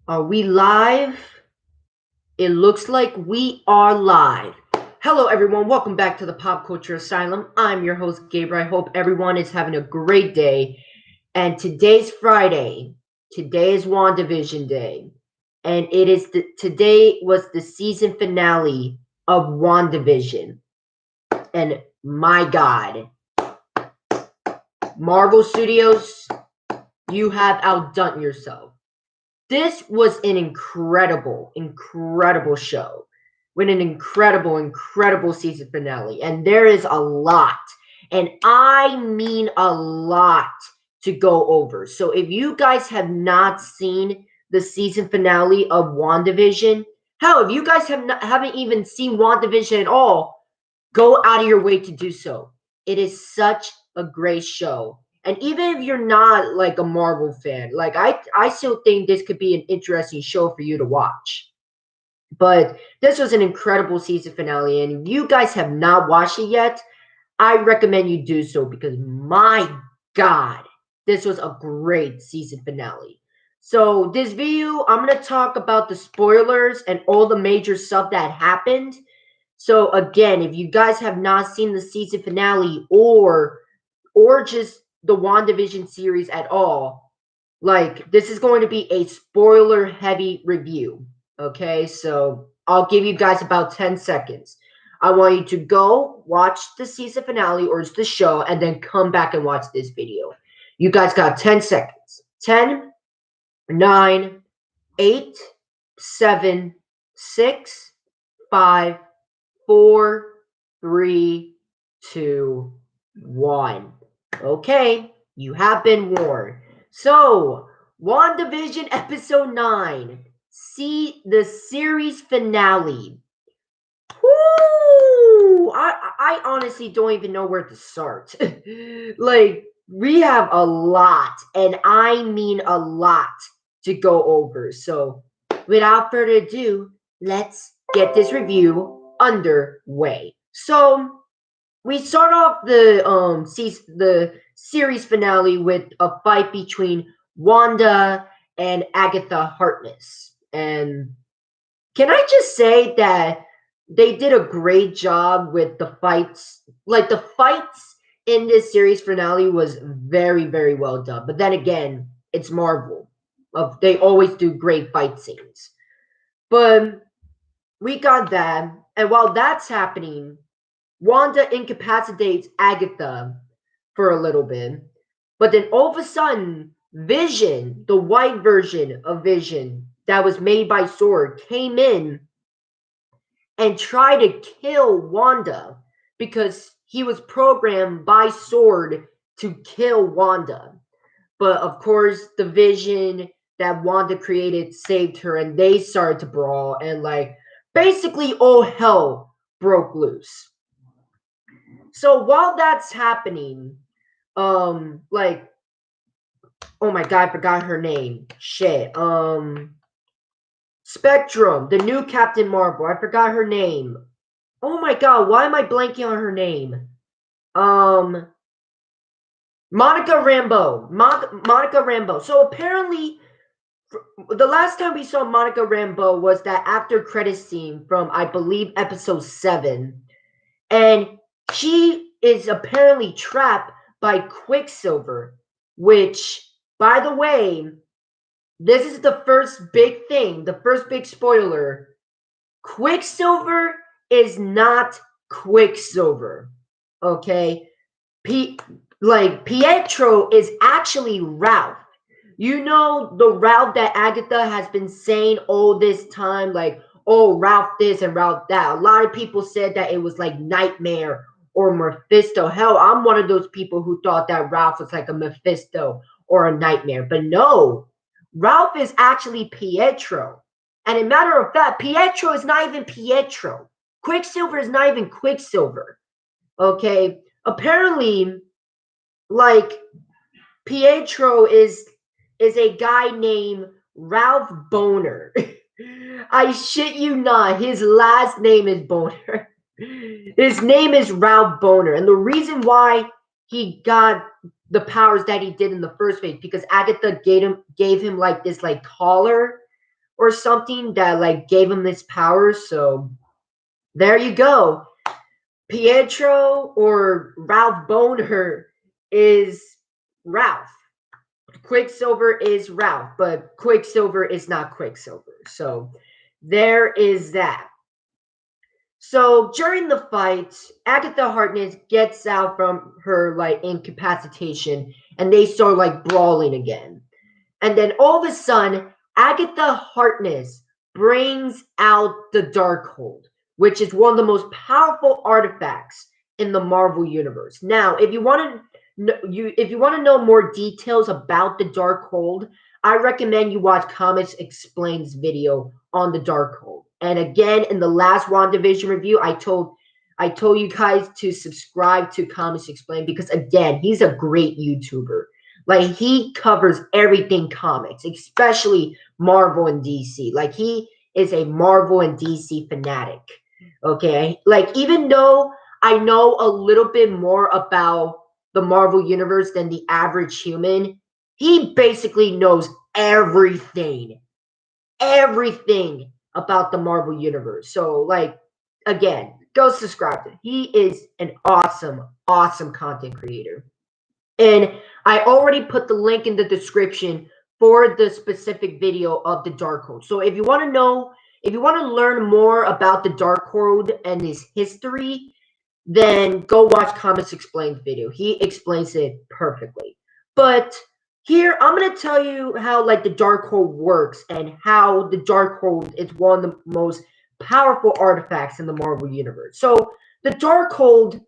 Are we live? It looks like we are live. Hello, everyone. Welcome back to the Pop Culture Asylum. I'm your host, Gabriel. I hope everyone is having a great day. And today's Friday. Today is Wandavision Day. And today was the season finale of Wandavision. And my God, Marvel Studios, you have outdone yourself. This was an incredible show with an incredible season finale. And there is a lot, and I mean a lot, to go over. So if you guys have not seen the season finale of WandaVision, hell, if you guys haven't even seen WandaVision at all, go out of your way to do so. It is such a great show. And even if you're not like a Marvel fan, like I still think this could be an interesting show for you to watch. But this was an incredible season finale, and if you guys have not watched it yet, I recommend you do so because my God, this was a great season finale. So this video, I'm gonna talk about the spoilers and all the major stuff that happened. So again, if you guys have not seen the season finale or just the WandaVision series at all, like this is going to be a spoiler heavy review. Okay, so I'll give you guys about 10 seconds. I want you to go watch the season finale or the show and then come back and watch this video. You guys got 10 seconds. 10, 9, 8, 7, 6, 5, 4, 3, 2, 1. Okay, you have been warned. So, WandaVision episode 9. See the series finale. Woo! I honestly don't even know where to start. Like, we have a lot, and I mean a lot, to go over. So, without further ado, let's get this review underway. So, we start off the series finale with a fight between Wanda and Agatha Harkness. And can I just say that they did a great job with the fights? Like the fights in this series finale was very well done. But then again, it's Marvel. They always do great fight scenes. But we got that, and while that's happening, Wanda incapacitates Agatha for a little bit, but then all of a sudden, Vision, the white version of Vision that was made by Sword, came in and tried to kill Wanda because he was programmed by Sword to kill Wanda. But of course, the Vision that Wanda created saved her, and they started to brawl, and like basically all hell broke loose. So while that's happening, like, oh my God, I forgot her name. Shit. Spectrum, the new Captain Marvel. I forgot her name. Oh my God, why am I blanking on her name? Um, Monica Rambeau. Monica Rambeau. So apparently, the last time we saw Monica Rambeau was that after credit scene from, I believe, episode 7. And she is apparently trapped by Quicksilver, which, by the way, this is the first big thing, the first big spoiler. Quicksilver is not Quicksilver. Okay? Pietro is actually Ralph. You know the Ralph that Agatha has been saying all this time, like, oh, Ralph this and Ralph that. A lot of people said that it was like Nightmare or Mephisto. Hell, I'm one of those people who thought that Ralph was like a Mephisto or a Nightmare. But no, Ralph is actually Pietro. And a matter of fact, Pietro is not even Pietro. Quicksilver is not even Quicksilver. Okay? Apparently, like, Pietro is a guy named Ralph Boner. I shit you not, his last name is Boner. His name is Ralph Boner. And the reason why he got the powers that he did in the first phase, because Agatha gave him like this like collar, or something that like gave him this power. So there you go. Pietro or Ralph Boner is Ralph. Quicksilver is Ralph, but Quicksilver is not Quicksilver. So there is that. So during the fight, Agatha Harkness gets out from her like incapacitation and they start like brawling again. And then all of a sudden, Agatha Harkness brings out the Darkhold, which is one of the most powerful artifacts in the Marvel universe. Now, if you want to know more details about the Darkhold, I recommend you watch Comics Explains video on the Darkhold. And again, in the last WandaVision review, I told you guys to subscribe to Comics Explain because again, he's a great YouTuber. Like he covers everything comics, especially Marvel and DC. Like he is a Marvel and DC fanatic. Okay? Like even though I know a little bit more about the Marvel universe than the average human, he basically knows everything. Everything about the Marvel universe. So like again, go subscribe to him. He is an awesome content creator. And I already put the link in the description for the specific video of the Darkhold. So if you want to know, if you want to learn more about the Darkhold and his history, then go watch Comics Explained video. He explains it perfectly. But here, I'm going to tell you how like the Darkhold works and how the Darkhold is one of the most powerful artifacts in the Marvel universe. So the Darkhold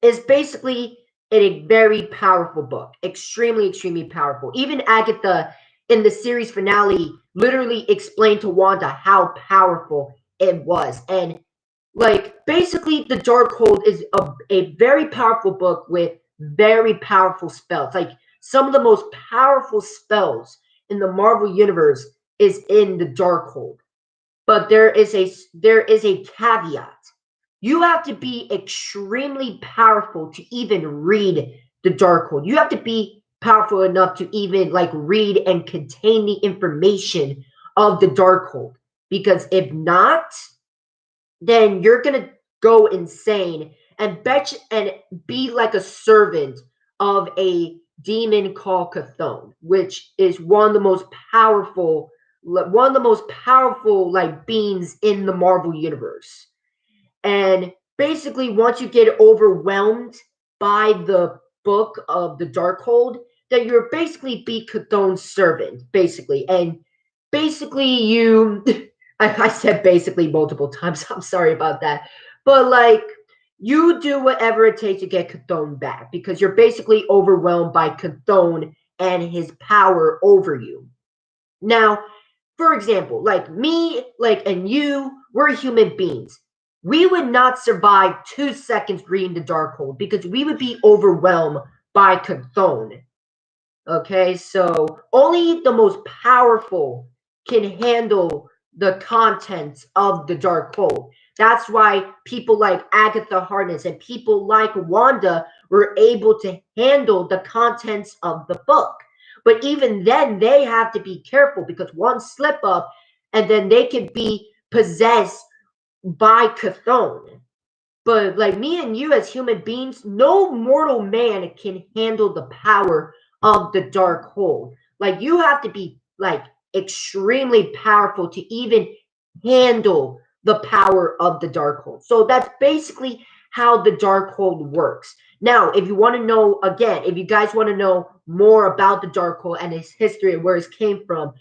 is basically a very powerful book, extremely powerful. Even Agatha in the series finale literally explained to Wanda how powerful it was. And like basically the Darkhold is a very powerful book with very powerful spells. Like some of the most powerful spells in the Marvel universe is in the Darkhold. But there is a caveat. You have to be extremely powerful to even read the Darkhold. You have to be powerful enough to even like read and contain the information of the Darkhold. Because if not, then you're gonna go insane and be like a servant of a demon called Chthon, which is one of the most powerful like beings in the Marvel universe. And basically, once you get overwhelmed by the book of the Darkhold, then you're basically be Chthon's servant, basically. And basically, you, I said basically multiple times. I'm sorry about that. But like, you do whatever it takes to get Chthon back because you're basically overwhelmed by Chthon and his power over you. Now, for example, like me, like, and you, we're human beings. We would not survive 2 seconds reading the Darkhold because we would be overwhelmed by Chthon. Okay, so only the most powerful can handle the contents of the Darkhold. That's why people like Agatha Harkness and people like Wanda were able to handle the contents of the book. But even then, they have to be careful because one slip up and then they could be possessed by Chthon. But like me and you as human beings, no mortal man can handle the power of the Darkhold. Like you have to be like extremely powerful to even handle the power of the Darkhold. So that's basically how the Darkhold works. Now, if you want to know, again, if you guys want to know more about the Darkhold and its history and where it came from,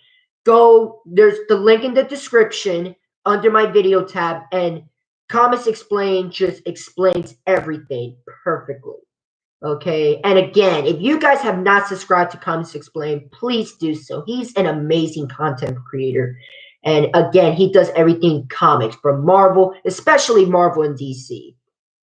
there's the link in the description under my video tab, and Comics Explain just explains everything perfectly. Okay, and again, if you guys have not subscribed to Comics Explain, please do so. He's an amazing content creator. And again, he does everything comics from Marvel, especially Marvel and DC.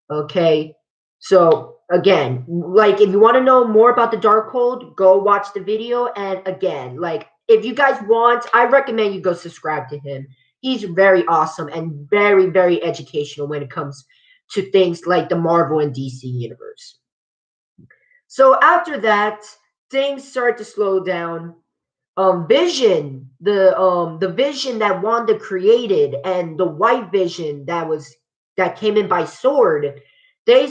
Okay, so again, like if you want to know more about the Darkhold, go watch the video. And again, like if you guys want, I recommend you go subscribe to him. He's very awesome and very educational when it comes to things like the Marvel and DC universe. So after that, things start to slow down. Vision, the vision that Wanda created, and the white vision that came in by sword, they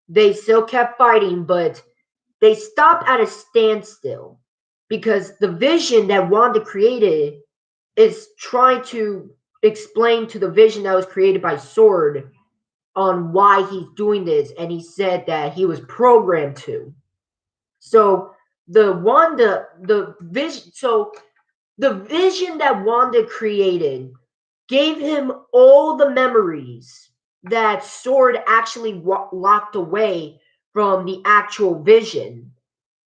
they still kept fighting, but they stopped at a standstill because the vision that Wanda created is trying to explain to the vision that was created by sword on why he's doing this, and he said that he was programmed to. So the vision that Wanda created gave him all the memories that Sword actually locked away from the actual vision.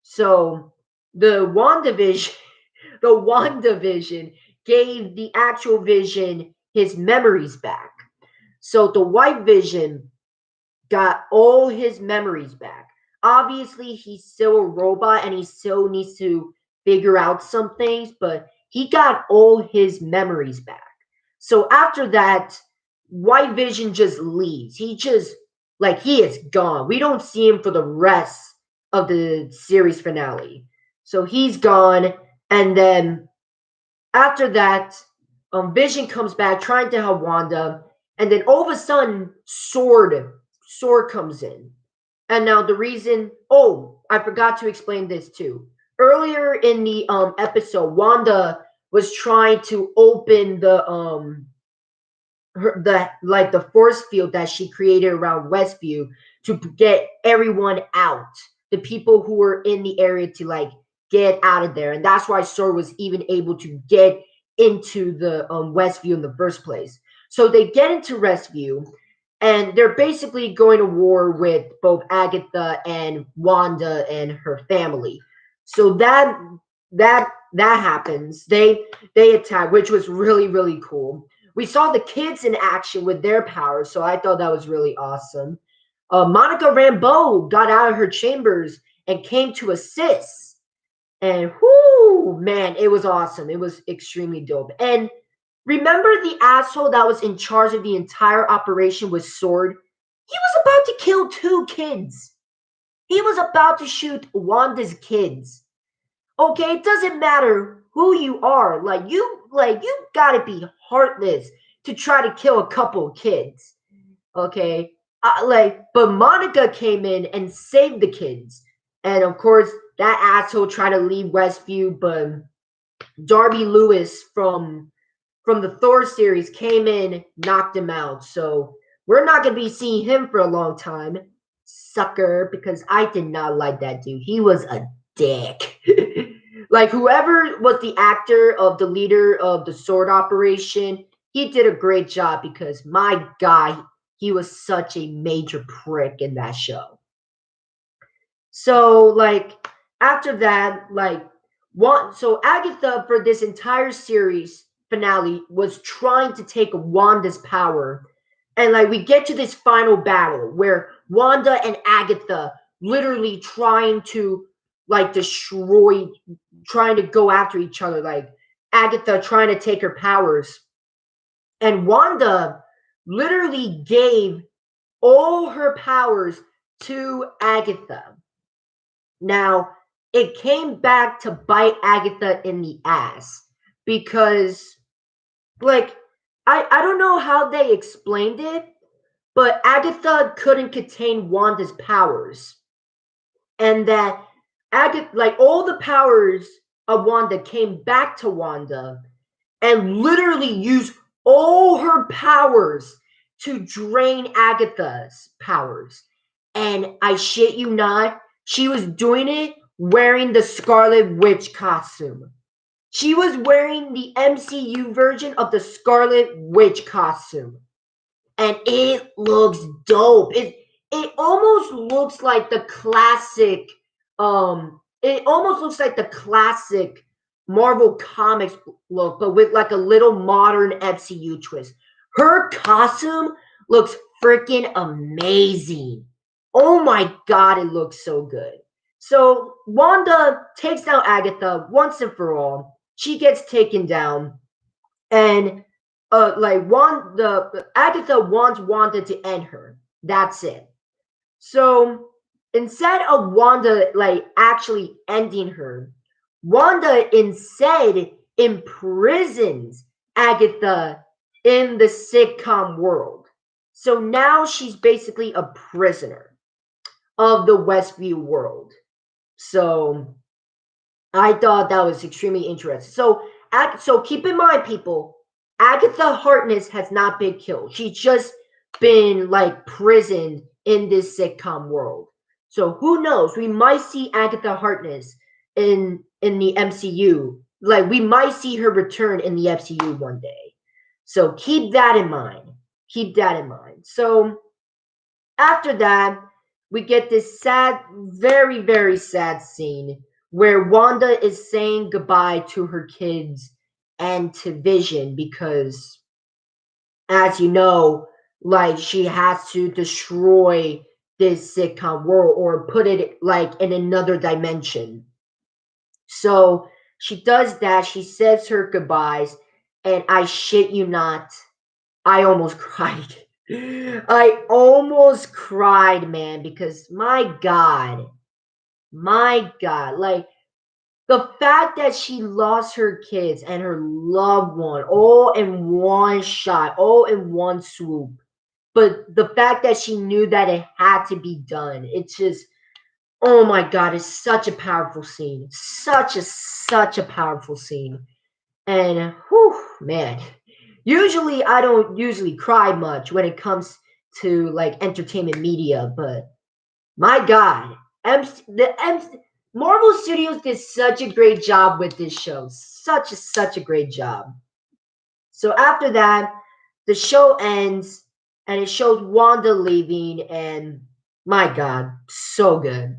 So the WandaVision, the WandaVision gave the actual vision his memories back. So the White Vision got all his memories back. Obviously, he's still a robot and he still needs to figure out some things, but he got all his memories back. So after that, White Vision just leaves. He just, like, he is gone. We don't see him for the rest of the series finale. So he's gone. And then after that, Vision comes back trying to help Wanda. And then all of a sudden, Sword comes in. And now the reason, oh, I forgot to explain this too. Earlier in the episode, Wanda was trying to open the force field that she created around Westview to get everyone out, the people who were in the area to like get out of there, and that's why Sword was even able to get into the Westview in the first place. So they get into Westview, and they're basically going to war with both Agatha and Wanda and her family. So that happens. They attack, which was really cool. We saw the kids in action with their powers, so I thought that was really awesome. Monica Rambeau got out of her chambers and came to assist. And whoo, man, it was awesome. It was extremely dope. And remember the asshole that was in charge of the entire operation with Sword? He was about to kill two kids. He was about to shoot Wanda's kids. Okay, it doesn't matter who you are. You gotta be heartless to try to kill a couple of kids. Okay, but Monica came in and saved the kids, and of course that asshole tried to leave Westview, but Darby Lewis from the Thor series came in, knocked him out. So we're not gonna be seeing him for a long time, sucker. Because I did not like that dude. He was a dick. Like whoever was the actor of the leader of the Sword operation, he did a great job because my God, he was such a major prick in that show. So like after that, so Agatha for this entire series finale was trying to take Wanda's power. And like we get to this final battle where Wanda and Agatha literally trying to like destroy, trying to go after each other, like Agatha trying to take her powers. And Wanda literally gave all her powers to Agatha. Now, it came back to bite Agatha in the ass because, like, I don't know how they explained it, but Agatha couldn't contain Wanda's powers. And that Agatha, like, all the powers of Wanda came back to Wanda and literally used all her powers to drain Agatha's powers. And I shit you not, she was doing it wearing the Scarlet Witch costume. She was wearing the MCU version of the Scarlet Witch costume. And it looks dope. It almost looks like the classic it almost looks like the classic Marvel Comics look, but with like a little modern MCU twist. Her costume looks freaking amazing. Oh my God, it looks so good. So Wanda takes down Agatha once and for all. She gets taken down, and Agatha wants Wanda to end her. That's it. So instead of Wanda like actually ending her, Wanda instead imprisons Agatha in the sitcom world. So now she's basically a prisoner of the Westview world. So I thought that was extremely interesting. So keep in mind, people, Agatha Harkness has not been killed. She's just been like prisoned in this sitcom world. So who knows? We might see Agatha Harkness in the MCU. Like we might see her return in the MCU one day. So keep that in mind. Keep that in mind. So after that, we get this sad, very, very sad scene where Wanda is saying goodbye to her kids and to Vision because, as you know, like she has to destroy this sitcom world or put it like in another dimension. So she does that. She says her goodbyes, and I shit you not, I almost cried. I almost cried, man, because my God, like the fact that she lost her kids and her loved one all in one shot, all in one swoop. But the fact that she knew that it had to be done, it's just, oh my God, it's such a powerful scene. Such a powerful scene. And whew, man, usually I don't usually cry much when it comes to like entertainment media, but my God, Marvel Studios did such a great job with this show. Such a great job. So after that, the show ends and it shows Wanda leaving, and my God, so good.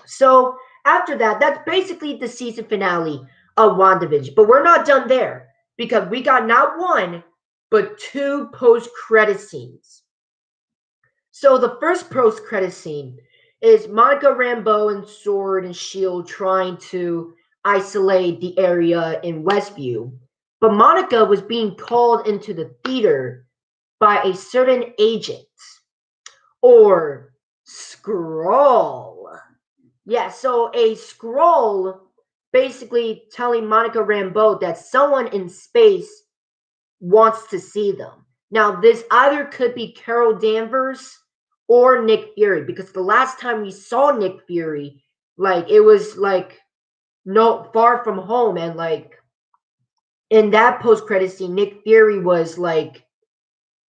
So after that, that's basically the season finale of WandaVision. But we're not done there because we got not one, but two post-credit scenes. So the first post-credit scene is Monica Rambeau and Sword and Shield trying to isolate the area in Westview. But Monica was being called into the theater by a certain agent or Skrull. Yeah, so a scroll basically telling Monica Rambeau that someone in space wants to see them. Now, this either could be Carol Danvers or Nick Fury, because the last time we saw Nick Fury, like it was like no far from home, and like in that post-credit scene, Nick Fury was like,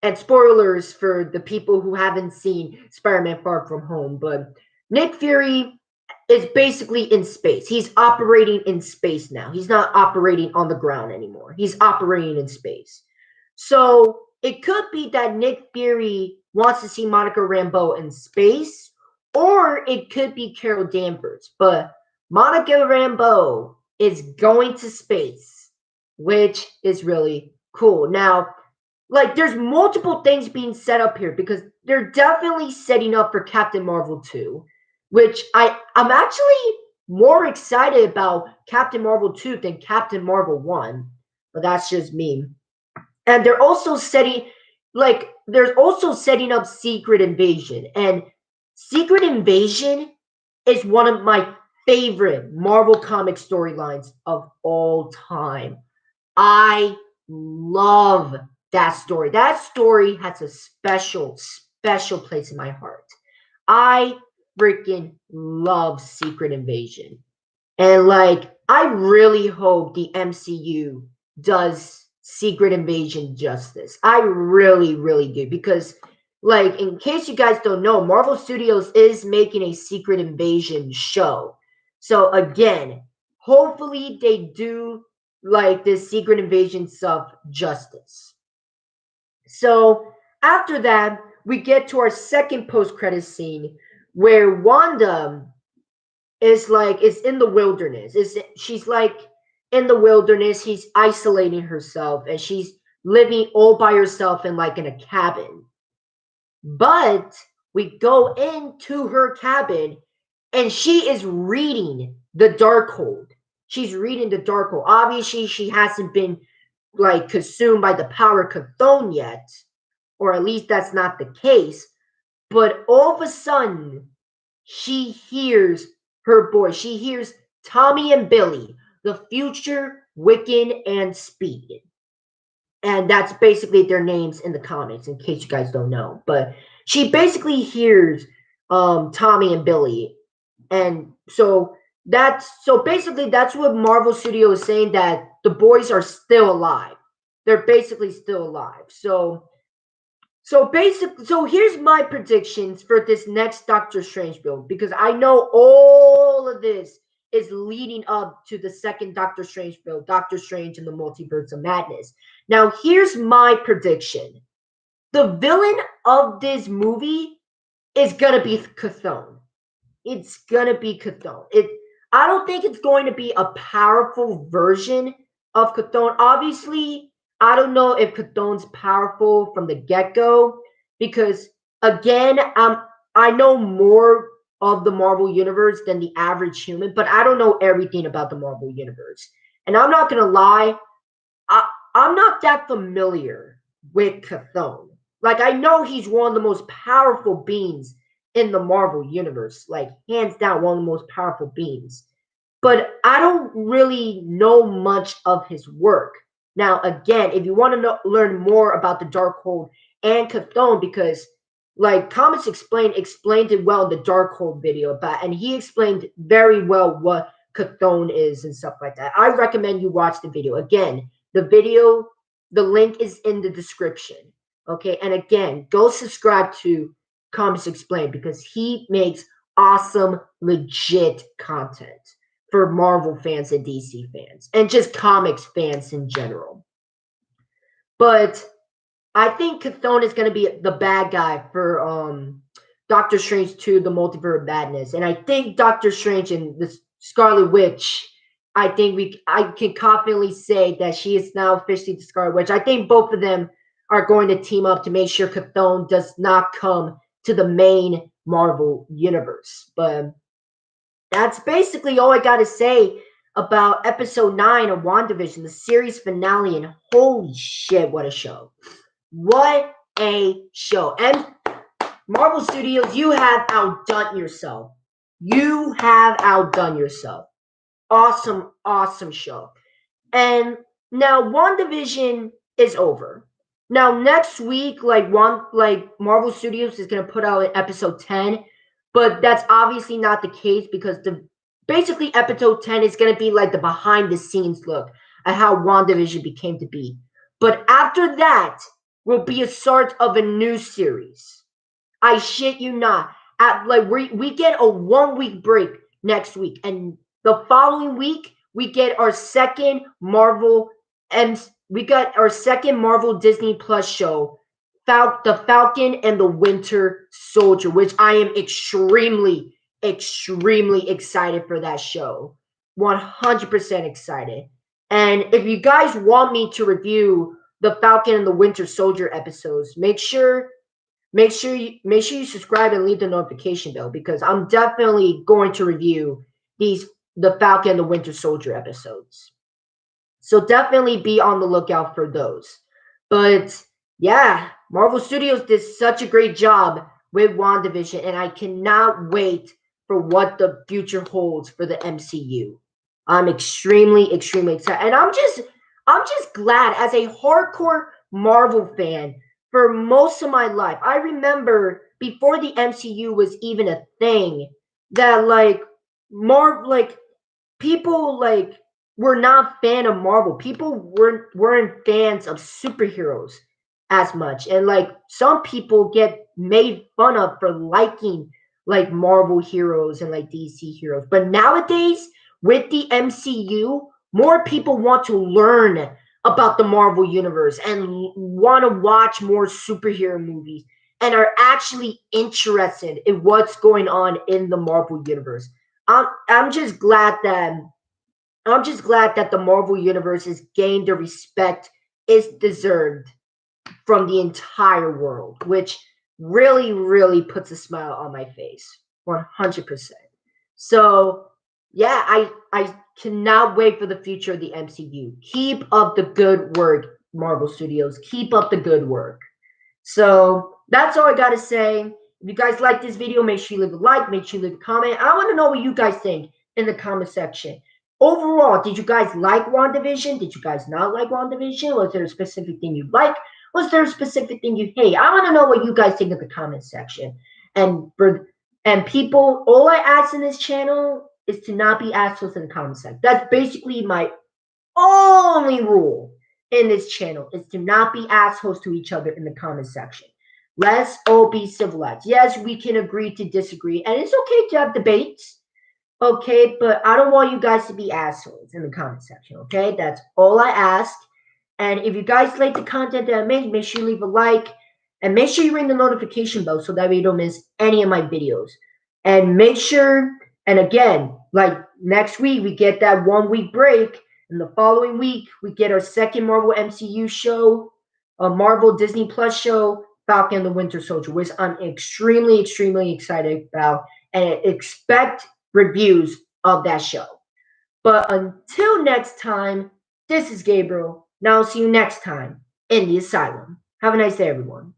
and spoilers for the people who haven't seen Spider-Man Far From Home, but Nick Fury is basically in space. He's operating in space now. He's not operating on the ground anymore. He's operating in space. So it could be that Nick Fury wants to see Monica Rambeau in space, or it could be Carol Danvers. But Monica Rambeau is going to space, which is really cool. Now, like there's multiple things being set up here because they're definitely setting up for Captain Marvel 2, which I'm actually more excited about Captain Marvel 2 than Captain Marvel 1, but that's just me. And they're also setting there's also setting up Secret Invasion, and Secret Invasion is one of my favorite Marvel comic storylines of all time. I love that story. That story has a special place in my heart. I freaking love Secret Invasion. And like, I really hope the MCU does Secret Invasion justice. I really, really do. Because, like, in case you guys don't know, Marvel Studios is making a Secret Invasion show. So, again, hopefully they do like this Secret Invasion stuff justice. So after that, we get to our second post-credit scene where Wanda is in the wilderness. She's like in the wilderness, he's isolating herself and she's living all by herself in a cabin. But we go into her cabin and she is reading the Darkhold. She's reading the Darkhold. Obviously, she hasn't been like consumed by the power Chthon yet, or at least that's not the case. But all of a sudden, she hears her voice. She hears Tommy and Billy, the future, Wiccan, and Speed. And that's basically their names in the comics, in case you guys don't know. But she basically hears Tommy and Billy, and so basically that's what Marvel Studio is saying, that the boys are still alive. They're basically still alive. So here's my predictions for this next Doctor Strange build, because I know all of this is leading up to the second Doctor Strange build, Doctor Strange and the Multiverse of Madness. Now, here's my prediction. The villain of this movie is gonna be Chthon. It's gonna be Chthon. I don't think it's going to be a powerful version of Chthon. Obviously, I don't know if Chthon's powerful from the get-go, because again, I know more of the Marvel universe than the average human, but I don't know everything about the Marvel universe. And I'm not gonna lie, I'm not that familiar with Chthon. Like, I know he's one of the most powerful beings in the Marvel universe, like hands down one of the most powerful beings. But I don't really know much of his work. Now, again, if you want to learn more about the Darkhold and Chthon, because like Comics explained it well in the Darkhold video about, and he explained very well what Chthon is and stuff like that. I recommend you watch the video. Again, the link is in the description. Okay, and again, go subscribe to Comics Explained, because he makes awesome, legit content for Marvel fans and DC fans, and just comics fans in general. But I think Chthon is going to be the bad guy for Doctor Strange 2, The Multiverse of Madness. And I think Doctor Strange and the Scarlet Witch, I can confidently say that she is now officially the Scarlet Witch. I think both of them are going to team up to make sure Chthon does not come to the main Marvel universe. But that's basically all I got to say about episode 9 of WandaVision, the series finale. And holy shit, what a show. What a show. And Marvel Studios, you have outdone yourself. You have outdone yourself. Awesome, awesome show. And now WandaVision is over. Now next week, like Marvel Studios is gonna put out episode 10, but that's obviously not the case, because basically episode 10 is gonna be like the behind the scenes look at how WandaVision became to be. But after that will be a start of a new series. I shit you not. We get a 1 week break next week, and the following week we get our second Marvel Disney Plus show, The Falcon and the Winter Soldier, which I am extremely, extremely excited for that show. 100% excited. And if you guys want me to review the Falcon and the Winter Soldier episodes, make sure you subscribe and leave the notification bell, because I'm definitely going to review the Falcon and the Winter Soldier episodes. So definitely be on the lookout for those. But yeah, Marvel Studios did such a great job with WandaVision, and I cannot wait for what the future holds for the MCU. I'm extremely, extremely excited. And I'm just glad, as a hardcore Marvel fan for most of my life. I remember before the MCU was even a thing, that people were not fan of Marvel. People weren't fans of superheroes as much. And like some people get made fun of for liking like Marvel heroes and like DC heroes. But nowadays, with the MCU, more people want to learn about the Marvel universe and want to watch more superhero movies, and are actually interested in what's going on in the Marvel universe. I'm just glad that the Marvel universe has gained the respect it's deserved from the entire world, which really, really puts a smile on my face. 100%. So yeah, I cannot wait for the future of the MCU. Keep up the good work, Marvel Studios. Keep up the good work. So that's all I got to say. If you guys like this video, make sure you leave a like, make sure you leave a comment. I want to know what you guys think in the comment section. Overall, did you guys like WandaVision? Did you guys not like WandaVision? Was there a specific thing you like? Was there a specific thing you hate? I want to know what you guys think in the comment section. And people, all I ask in this channel is to not be assholes in the comment section. That's basically my only rule in this channel, is to not be assholes to each other in the comment section. Let's all be civilized. Yes, we can agree to disagree, and it's okay to have debates. Okay, but I don't want you guys to be assholes in the comment section. Okay, that's all I ask. And if you guys like the content that I make sure you leave a like, and make sure you ring the notification bell so that way you don't miss any of my videos. And make sure, and again, like next week we get that 1 week break, and the following week we get our second Marvel MCU show, a Marvel Disney Plus show, Falcon and the Winter Soldier, which I'm extremely excited about, and expect reviews of that show. But until next time, this is Gabriel. Now I'll see you next time in the asylum. Have a nice day, everyone.